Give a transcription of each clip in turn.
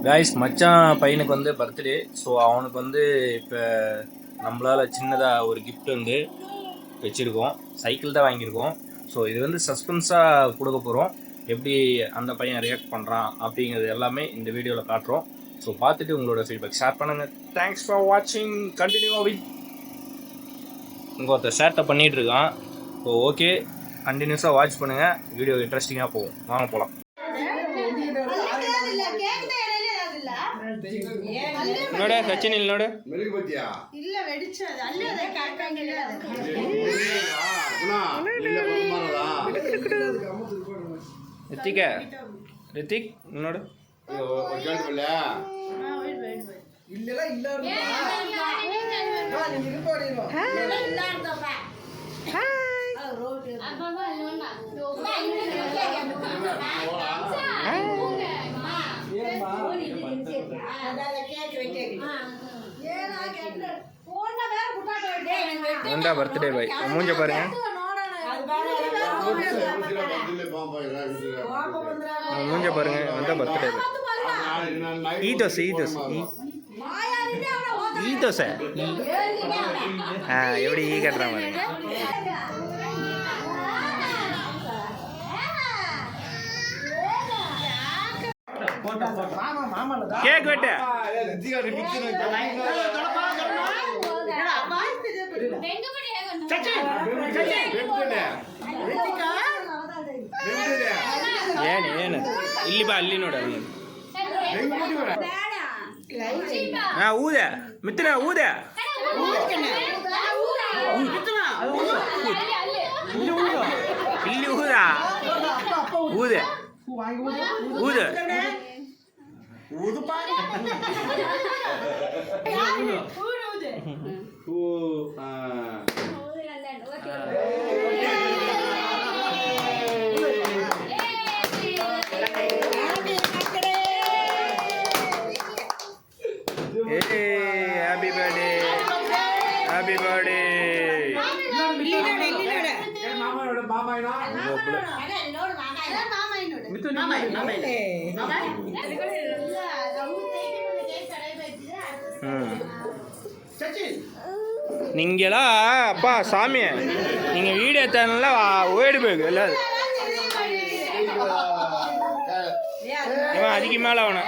Guys மச்சான் பையனுக்கு வந்து பர்த்டே. ஸோ அவனுக்கு வந்து இப்போ நம்மளால் சின்னதாக ஒரு கிஃப்ட் வந்து வச்சுருக்கோம். சைக்கிள் தான் வாங்கியிருக்கோம். ஸோ இது வந்து சஸ்பென்ஸாக கொடுக்க போகிறோம். எப்படி அந்த பையன் ரியாக்ட் பண்ணுறான் அப்படிங்கிறது எல்லாமே இந்த வீடியோவில் காட்டுறோம். ஸோ பார்த்துட்டு உங்களோட ஃபீட்பேக் ஷேர் பண்ணுங்கள். தேங்க்ஸ் ஃபார் வாட்சிங். கண்டினியூ வித் இங்கே ஒருத்தர் ஷேர்ட்டை பண்ணிகிட்ருக்கான். ஸோ ஓகே, கண்டினியூஸாக வாட்ச் பண்ணுங்கள். வீடியோ இன்ட்ரெஸ்டிங்காக போகும். வாங்க போகலாம். ನೋಡ ಸಚಿನ್ ಇಲ್ಲಿ ನೋಡು. ಇಲ್ಲ ವೆಡಿಚದ ಅಲ್ಲ ಅದ ಕಾಕಂಗಿಲ್ಲ ರಿತಿಕ್ ರಿತಿಕ್ ನೋಡು ಇಲ್ಲೆಲ್ಲ ಇಲ್ಲ என்னடா பர்த்டே பாய் மூஞ்ச பாருங்க. மூஞ்ச பாருங்க. என்னடா பர்த்டே பாய். ஈ தோசை எப்படி ஈ கட்டுற மாதிரி. கேக் வெட்டு. ಏನು ಇಲ್ಲಿ ಬಾ, ಅಲ್ಲಿ ನೋಡ. ಊದೆ ಮಿತ್ರ ಊದೆ ಇಲ್ಲಿ ಊದ ಊದೆ ಊದೆ ஹாப்பி பர்த்டே ஹாப்பி பர்த்டே. நீங்களா அப்பா சாமி நீங்க வீடு எடுத்தால ஓடி போயிருக்கு எல்லாரும். இவன் அதுக்கு மேல அவன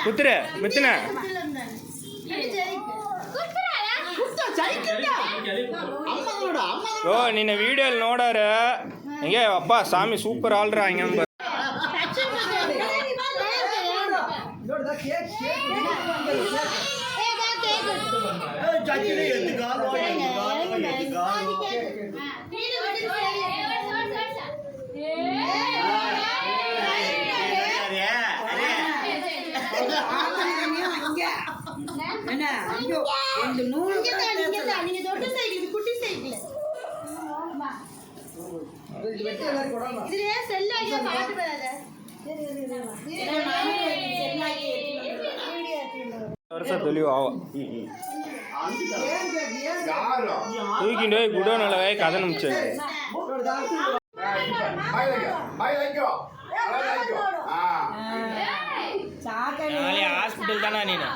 குத்துற மித்துன. ಓ ನಿನ್ನ ವಿಡಿಯೋಲಿ ನೋಡಾರ ಹಿಂಗೆ ಅಪ್ಪ ಸ್ವಾಮಿ ಸೂಪರ್ ಆಲ್ರ ಹಂಗೆ தூக்கிட்டு போய் குடோனில் போய் கதை நிமிச்சு ಹಾಸ್ಪಿಟಲ್ ತಾನ ನೀನು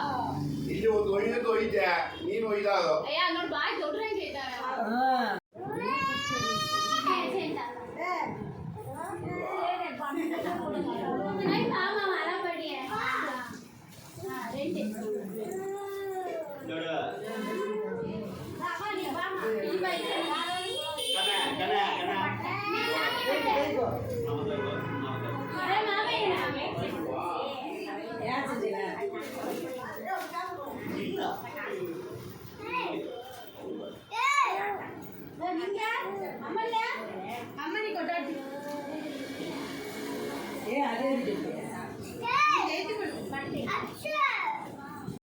ಅಮ್ಮನಿ ಕೊಟ್ಟಾಡ್ತಿ.